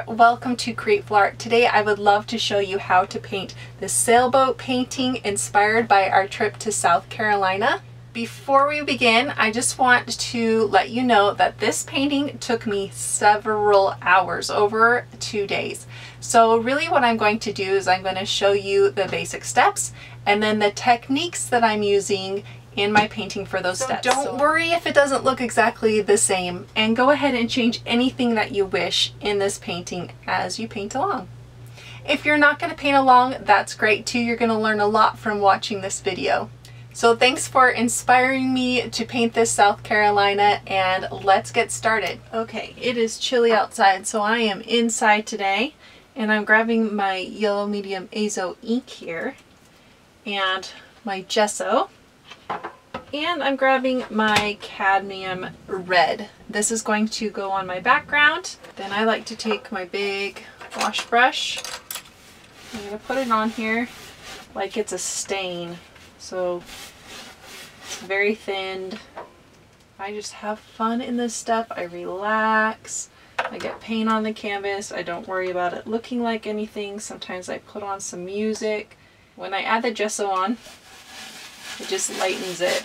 welcome to Createful Art. Today I would love to show you how to paint this sailboat painting inspired by our trip to South Carolina. Before we begin, I just want to let you know that this painting took me several hours, over 2 days. So really what I'm going to do is I'm going to show you the basic steps and then the techniques that I'm using in my painting for those steps. Don't worry if it doesn't look exactly the same, and go ahead and change anything that you wish in this painting as you paint along. If you're not going to paint along, that's great too. You're going to learn a lot from watching this video. So thanks for inspiring me to paint this South Carolina, and let's get started. Okay, it is chilly outside, so I am inside today, and I'm grabbing my yellow medium azo ink here and my gesso. And I'm grabbing my cadmium red. This is going to go on my background. Then I like to take my big wash brush. I'm going to put it on here like it's a stain. So it's very thinned. I just have fun in this stuff. I relax. I get paint on the canvas. I don't worry about it looking like anything. Sometimes I put on some music. When I add the gesso on, it just lightens it,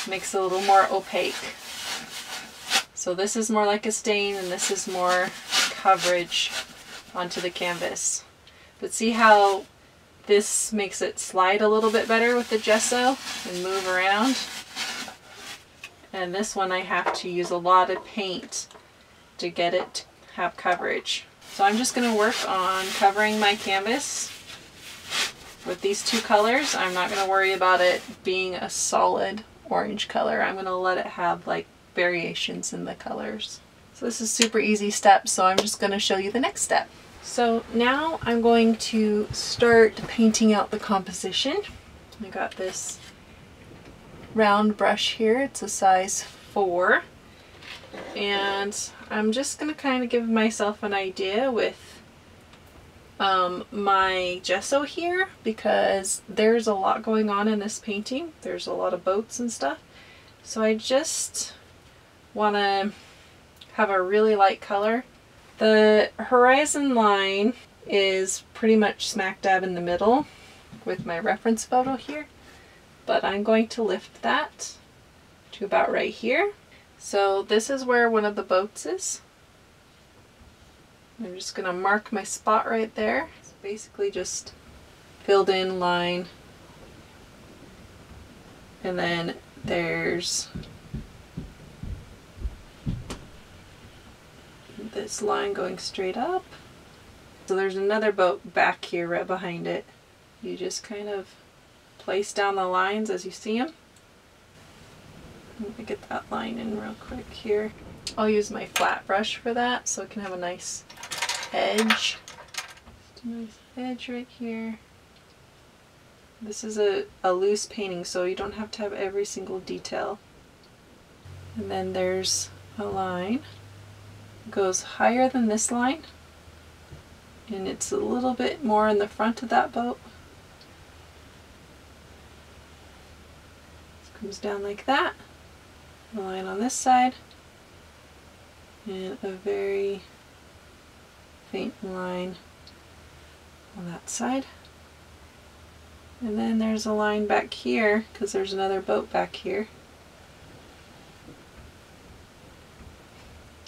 makes it a little more opaque. So this is more like a stain and this is more coverage onto the canvas. But see how this makes it slide a little bit better with the gesso and move around? And this one I have to use a lot of paint to get it to have coverage. So I'm just going to work on covering my canvas with these two colors. I'm not going to worry about it being a solid orange color. I'm going to let it have like variations in the colors. So this is super easy step, so I'm just going to show you the next step. So now I'm going to start painting out the composition. I got this round brush here. It's a size 4. And I'm just going to kind of give myself an idea with my gesso here, because there's a lot going on in this painting. There's a lot of boats and stuff. So I just want to have a really light color. The horizon line is pretty much smack dab in the middle with my reference photo here, but I'm going to lift that to about right here. So this is where one of the boats is. I'm just going to mark my spot right there. It's basically just filled in line. And then there's this line going straight up. So there's another boat back here right behind it. You just kind of place down the lines as you see them. Let me get that line in real quick here. I'll use my flat brush for that so it can have a nice edge. Just a nice edge right here. This is a loose painting, so you don't have to have every single detail. And then there's a line. It goes higher than this line, and it's a little bit more in the front of that boat. It comes down like that. A line on this side, and a very faint line on that side. And then there's a line back here because there's another boat back here.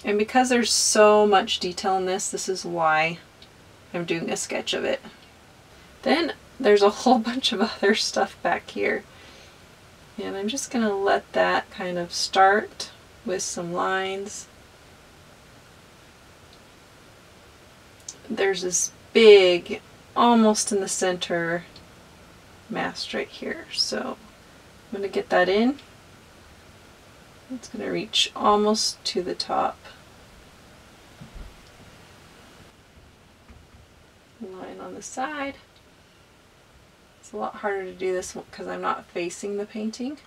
And because there's so much detail in this, this is why I'm doing a sketch of it. Then there's a whole bunch of other stuff back here. And I'm just going to let that kind of start with some lines. There's this big, almost in the center mast right here. So I'm going to get that in. It's going to reach almost to the top. Line on the side. It's a lot harder to do this because I'm not facing the painting.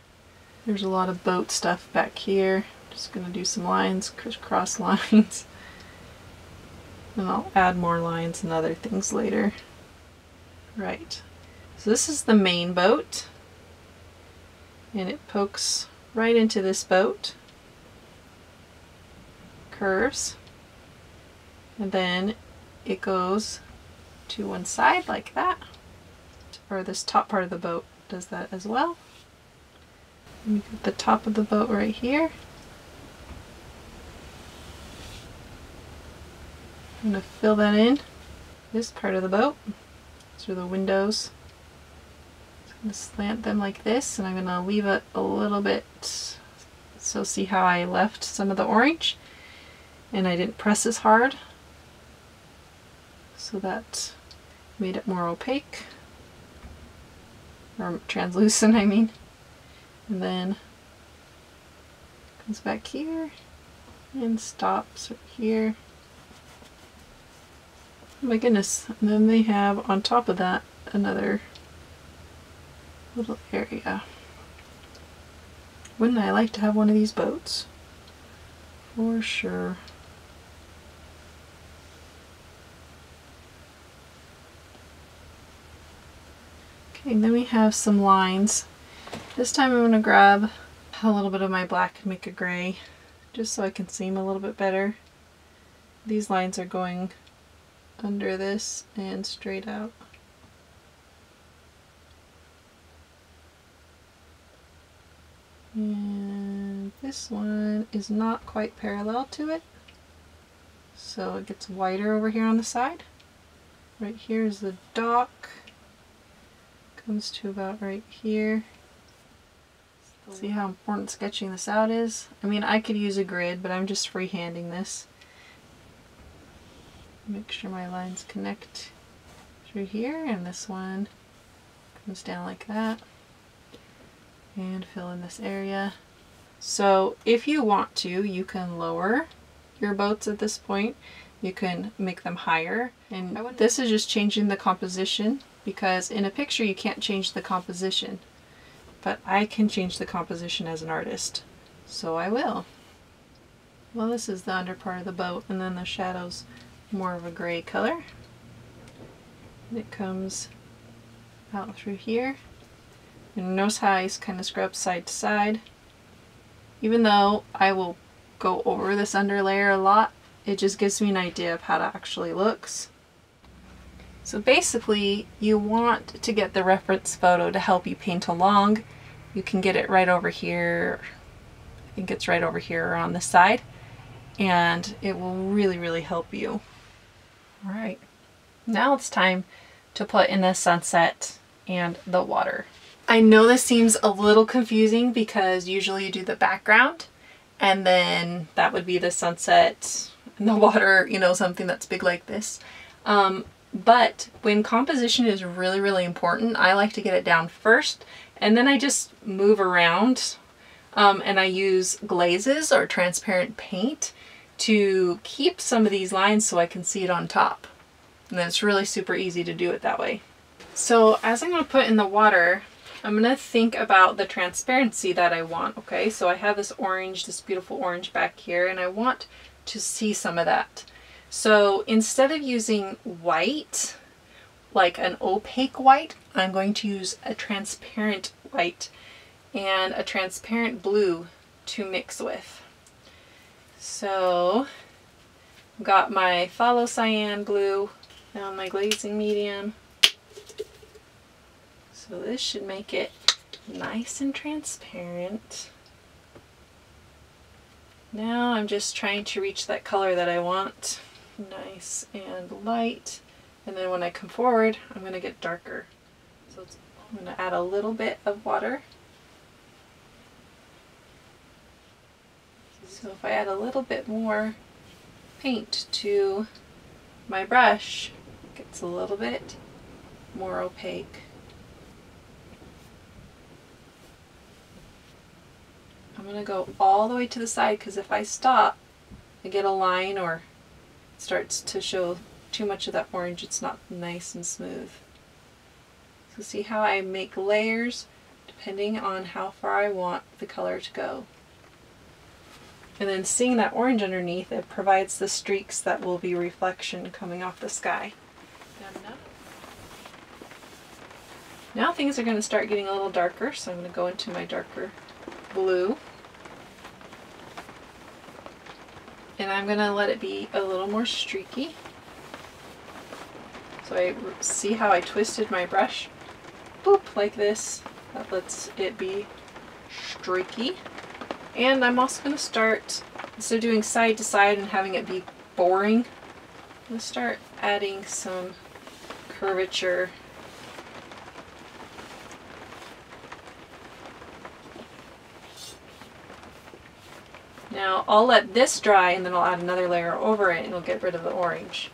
There's a lot of boat stuff back here. Just going to do some lines, crisscross lines. And I'll add more lines and other things later. Right. So this is the main boat. And it pokes right into this boat. Curves. And then it goes to one side like that. Or this top part of the boat does that as well. And you get the top of the boat right here. I'm going to fill that in. This part of the boat. These are the windows. So I'm going to slant them like this, and I'm going to leave it a little bit. So see how I left some of the orange and I didn't press as hard. So that made it more opaque. Or translucent, I mean. And then comes back here and stops right here. Oh my goodness. And then they have on top of that another little area. Wouldn't I like to have one of these boats? For sure. Okay, then we have some lines. This time I'm going to grab a little bit of my black and make a gray, just so I can see them a little bit better. These lines are going under this and straight out. And this one is not quite parallel to it, so it gets wider over here on the side. Right here is the dock. Comes to about right here. See how important sketching this out is? I mean, I could use a grid, but I'm just freehanding this. Make sure my lines connect through here, and this one comes down like that. And fill in this area. So if you want to, you can lower your boats at this point. You can make them higher. And this is just changing the composition, because in a picture you can't change the composition. But I can change the composition as an artist. So I will. Well, this is the under part of the boat, and then the shadow's more of a gray color. And it comes out through here. And notice how I kind of scrub side to side. Even though I will go over this underlayer a lot, it just gives me an idea of how it actually looks. So basically, you want to get the reference photo to help you paint along. You can get it right over here. I think it's right over here on the side. And it will really, really help you. All right. Now it's time to put in the sunset and the water. I know this seems a little confusing because usually you do the background and then that would be the sunset and the water, you know, something that's big like this. But when composition is really, really important, I like to get it down first and then I just move around and I use glazes or transparent paint to keep some of these lines so I can see it on top. And then it's really super easy to do it that way. So as I'm going to put in the water, I'm going to think about the transparency that I want, okay? So I have this orange, this beautiful orange back here, and I want to see some of that. So instead of using white, like an opaque white, I'm going to use a transparent white and a transparent blue to mix with. So I've got my phthalocyanine blue on my glazing medium. So this should make it nice and transparent. Now I'm just trying to reach that color that I want. Nice and light. And then when I come forward, I'm going to get darker. So I'm going to add a little bit of water. So if I add a little bit more paint to my brush, it gets a little bit more opaque. I'm going to go all the way to the side because if I stop, I get a line or it starts to show too much of that orange. It's not nice and smooth. So see how I make layers depending on how far I want the color to go. And then seeing that orange underneath, it provides the streaks that will be reflection coming off the sky. Now things are going to start getting a little darker, so I'm going to go into my darker blue. And And I'm gonna let it be a little more streaky. So I see how I twisted my brush, boop, like this. That lets it be streaky. And I'm also gonna start, instead of doing side to side and having it be boring, I'm gonna start adding some curvature. Now I'll let this dry and then I'll add another layer over it and it'll get rid of the orange.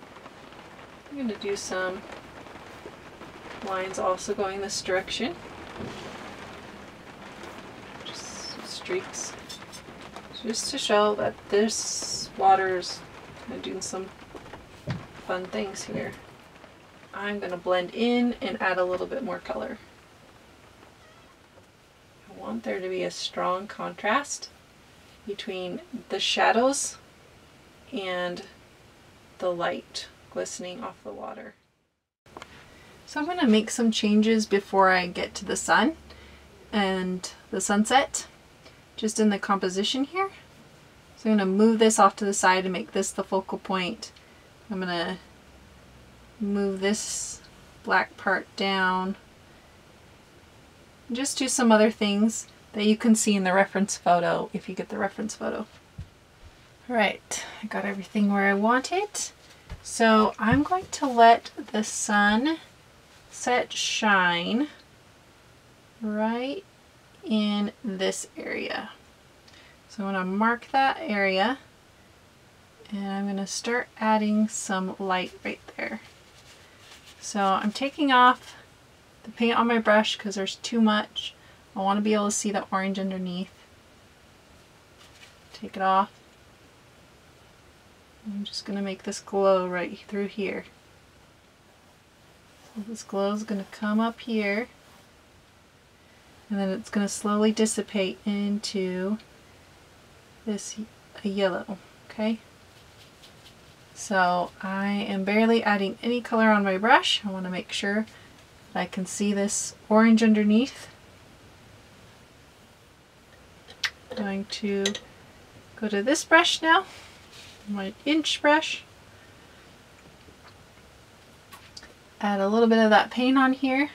I'm going to do some lines also going this direction. Just streaks. Just to show that this water's kind of doing some fun things here. I'm going to blend in and add a little bit more color. I want there to be a strong contrast between the shadows and the light glistening off the water. So I'm going to make some changes before I get to the sun and the sunset, just in the composition here. So I'm going to move this off to the side and make this the focal point. I'm going to move this black part down. Just do some other things that you can see in the reference photo if you get the reference photo. Alright, I got everything where I want it. So I'm going to let the sun set shine right in this area. So I'm going to mark that area and I'm going to start adding some light right there. So I'm taking off the paint on my brush because there's too much. I want to be able to see the orange underneath. Take it off. I'm just going to make this glow right through here. So this glow is going to come up here and then it's going to slowly dissipate into this yellow. Okay? So I am barely adding any color on my brush. I want to make sure that I can see this orange underneath. I'm going to go to this brush now, my inch brush. Add a little bit of that paint on here.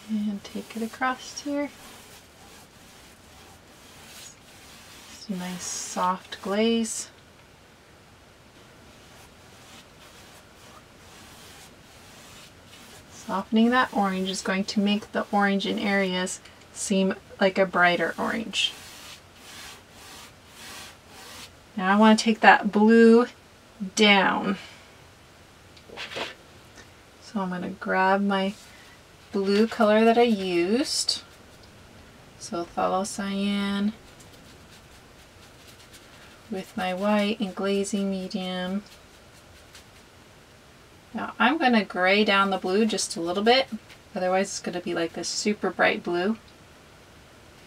And take it across here. It's a nice soft glaze. Softening that orange is going to make the orange in areas seem like a brighter orange. Now I want to take that blue down. So I'm going to grab my blue color that I used. So phthalocyanine with my white and glazing medium. Now I'm going to gray down the blue just a little bit, otherwise it's going to be like this super bright blue.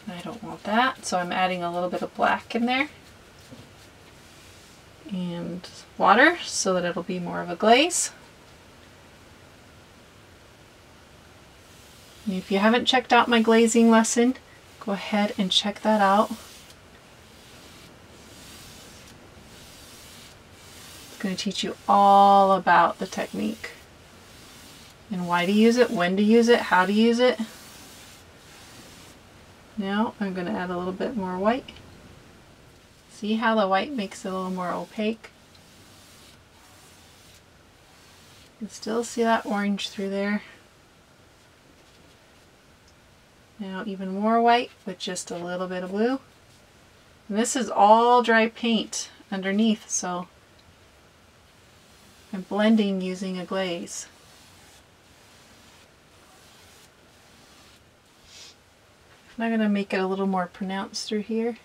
I don't want that, so I'm adding a little bit of black in there. And water so that it'll be more of a glaze. And if you haven't checked out my glazing lesson, go ahead and check that out. Going to teach you all about the technique and why to use it, when to use it, how to use it. Now I'm going to add a little bit more white. See how the white makes it a little more opaque? You can still see that orange through there. Now even more white with just a little bit of blue. And this is all dry paint underneath, so I'm blending using a glaze. I'm going to make it a little more pronounced through here.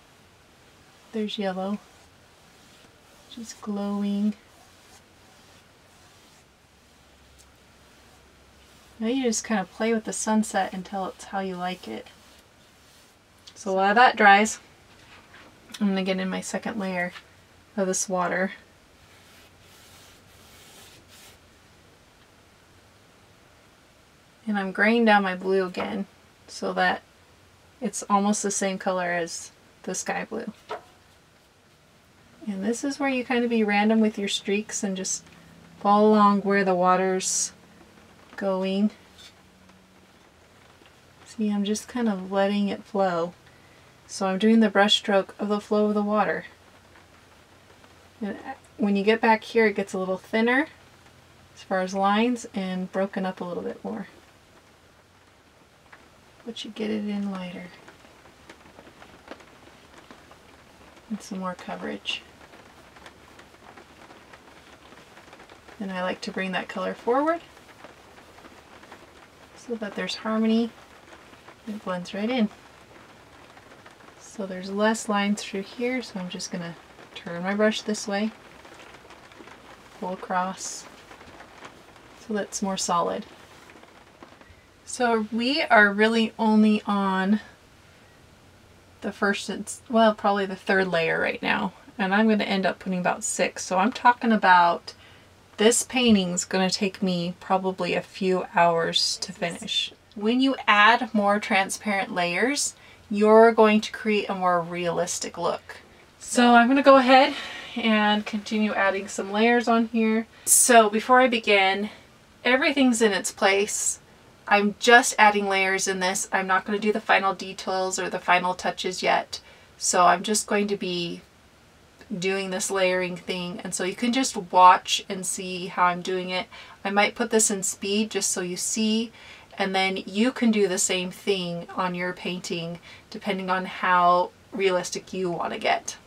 There's yellow, just glowing. Now you just kind of play with the sunset until it's how you like it. So while that dries, I'm going to get in my second layer of this water. And I'm graying down my blue again so that it's almost the same color as the sky blue. And this is where you kind of be random with your streaks and just follow along where the water's going. See, I'm just kind of letting it flow. So I'm doing the brush stroke of the flow of the water. And when you get back here, it gets a little thinner as far as lines and broken up a little bit more. But you get it in lighter. And some more coverage. And I like to bring that color forward so that there's harmony. It blends right in. So there's less lines through here, so I'm just going to turn my brush this way, pull across, so that's more solid. So we are really only on the first, well, probably the third layer right now, and I'm going to end up putting about 6. So I'm talking about this painting's going to take me probably a few hours to finish. When you add more transparent layers, you're going to create a more realistic look. So I'm going to go ahead and continue adding some layers on here. So before I begin, everything's in its place. I'm just adding layers in this. I'm not going to do the final details or the final touches yet. So I'm just going to be doing this layering thing, and so you can just watch and see how I'm doing it. I might put this in speed just so you see, and then you can do the same thing on your painting depending on how realistic you want to get.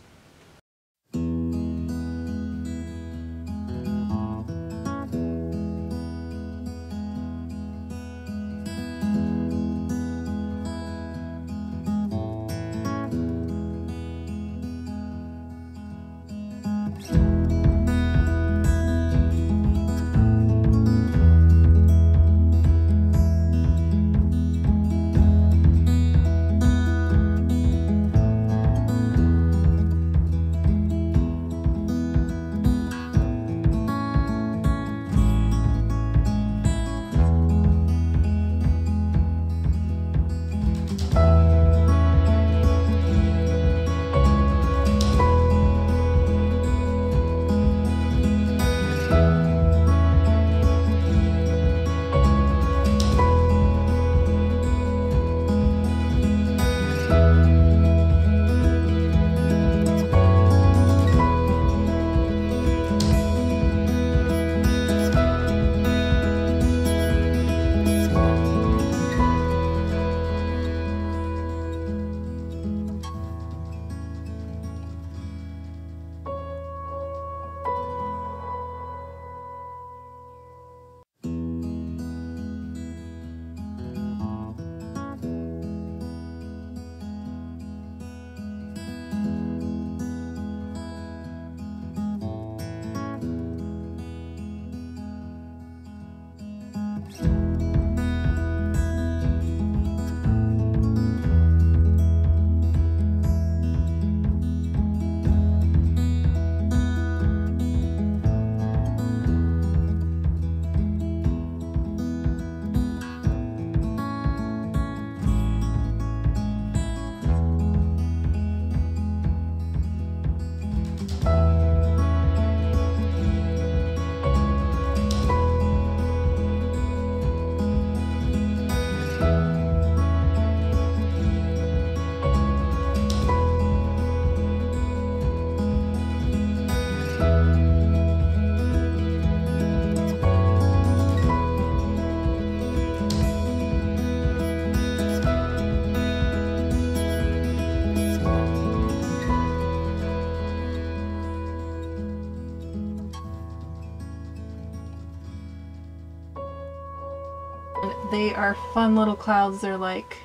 They are fun little clouds. They're like,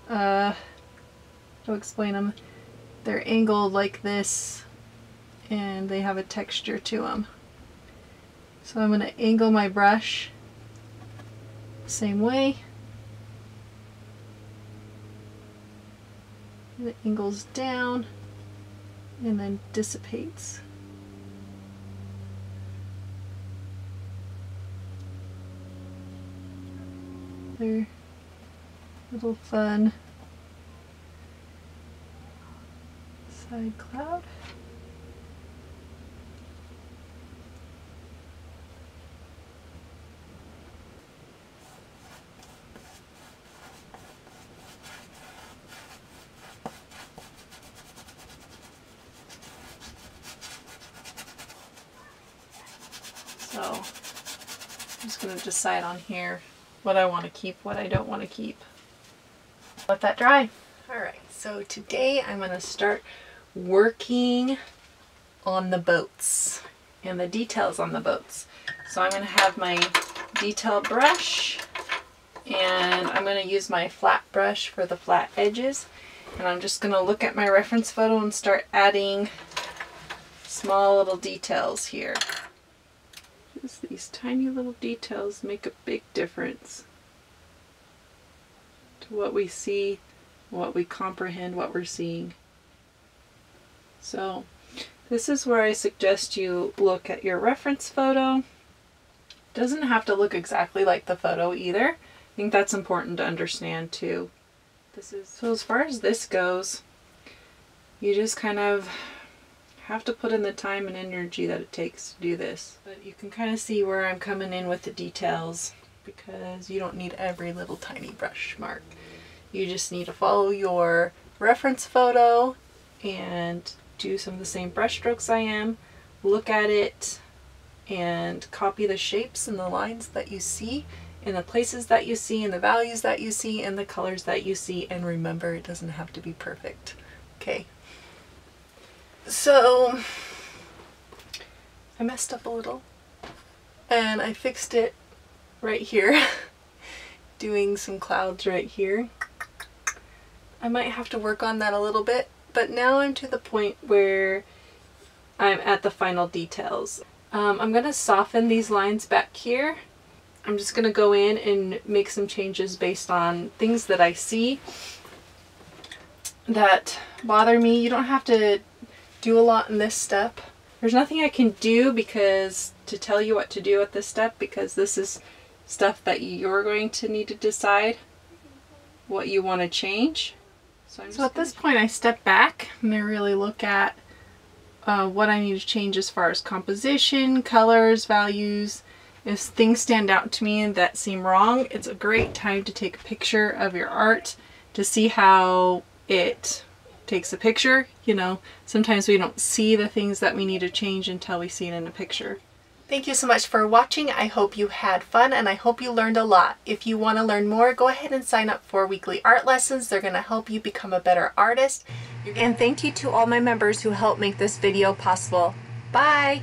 how to explain them? They're angled like this, and they have a texture to them. So I'm going to angle my brush same way. And it angles down and then dissipates. They're little fun Side cloud. So I'm just going to decide on here what I want to keep, what I don't want to keep. Let that dry. Alright, so today I'm going to start working on the boats and the details on the boats. So I'm going to have my detail brush, and I'm going to use my flat brush for the flat edges, and I'm just going to look at my reference photo and start adding small little details here. Just these tiny little details make a big difference to what we see, what we comprehend, what we're seeing. So this is where I suggest you look at your reference photo. Doesn't have to look exactly like the photo either. I think that's important to understand too. So as far as this goes, you just kind of have to put in the time and energy that it takes to do this. But you can kind of see where I'm coming in with the details, because you don't need every little tiny brush mark. You just need to follow your reference photo and do some of the same brush strokes I am, look at it and copy the shapes and the lines that you see, and the places that you see, and the values that you see, and the colors that you see, and remember, it doesn't have to be perfect. Okay. So I messed up a little and I fixed it right here doing some clouds right here. I might have to work on that a little bit, but now I'm to the point where I'm at the final details. I'm going to soften these lines back here. I'm just going to go in and make some changes based on things that I see that bother me. You don't have to do a lot in this step. There's nothing I can do to tell you what to do at this step, because this is stuff that you're going to need to decide what you want to change. So at this point I step back and I really look at what I need to change as far as composition, colors, values. If things stand out to me that seem wrong, it's a great time to take a picture of your art to see how it takes a picture. You know, sometimes we don't see the things that we need to change until we see it in a picture. Thank you so much for watching. I hope you had fun and I hope you learned a lot. If you want to learn more, go ahead and sign up for weekly art lessons. They're going to help you become a better artist. And thank you to all my members who helped make this video possible. Bye!